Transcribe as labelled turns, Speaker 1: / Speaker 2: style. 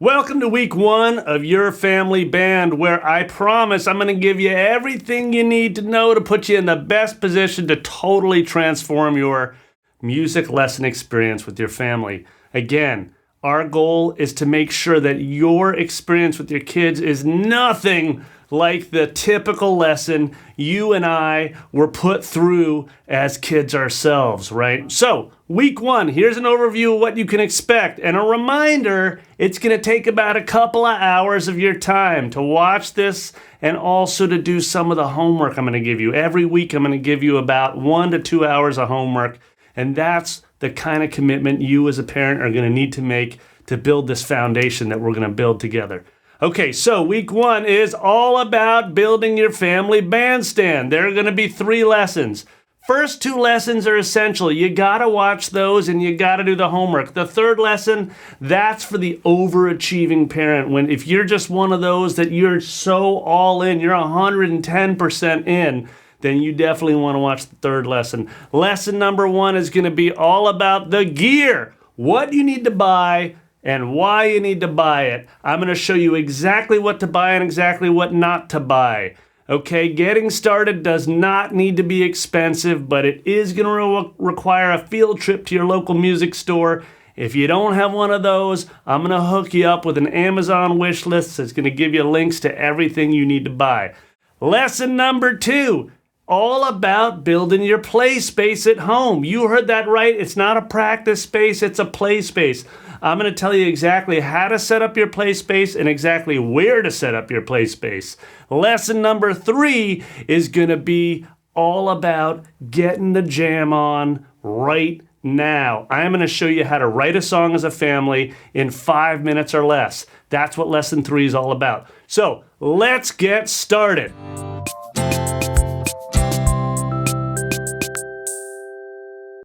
Speaker 1: Welcome to week 1 of Your Family Band, where I promise I'm going to give you everything you need to know to put you in the best position to totally transform your music lesson experience with your family. Again, our goal is to make sure that your experience with your kids is nothing like the typical lesson you and I were put through as kids ourselves, right? So, week 1, here's an overview of what you can expect, and a reminder, it's going to take about a couple of hours of your time to watch this and also to do some of the homework I'm going to give you. Every week I'm going to give you about 1 to 2 hours of homework, and that's the kind of commitment you as a parent are going to need to make to build this foundation that we're going to build together. Okay, so week 1 is all about building your family bandstand. There are going to be 3 lessons. First 2 lessons are essential. You got to watch those and you got to do the homework. The 3rd lesson, that's for the overachieving parent. If you're just one of those that you're so all in, you're 110% in, then you definitely want to watch the 3rd lesson. Lesson number 1 is going to be all about the gear. What you need to buy and why you need to buy it. I'm going to show you exactly what to buy and exactly what not to buy. Okay, getting started does not need to be expensive, but it is going to require a field trip to your local music store. If you don't have one of those, I'm going to hook you up with an Amazon wish list that's going to give you links to everything you need to buy. Lesson number 2. All about building your play space at home. You heard that right. It's not a practice space, it's a play space. I'm going to tell you exactly how to set up your play space and exactly where to set up your play space. Lesson number 3 is going to be all about getting the jam on right now. I'm going to show you how to write a song as a family in 5 minutes or less. That's what lesson 3 is all about. So let's get started.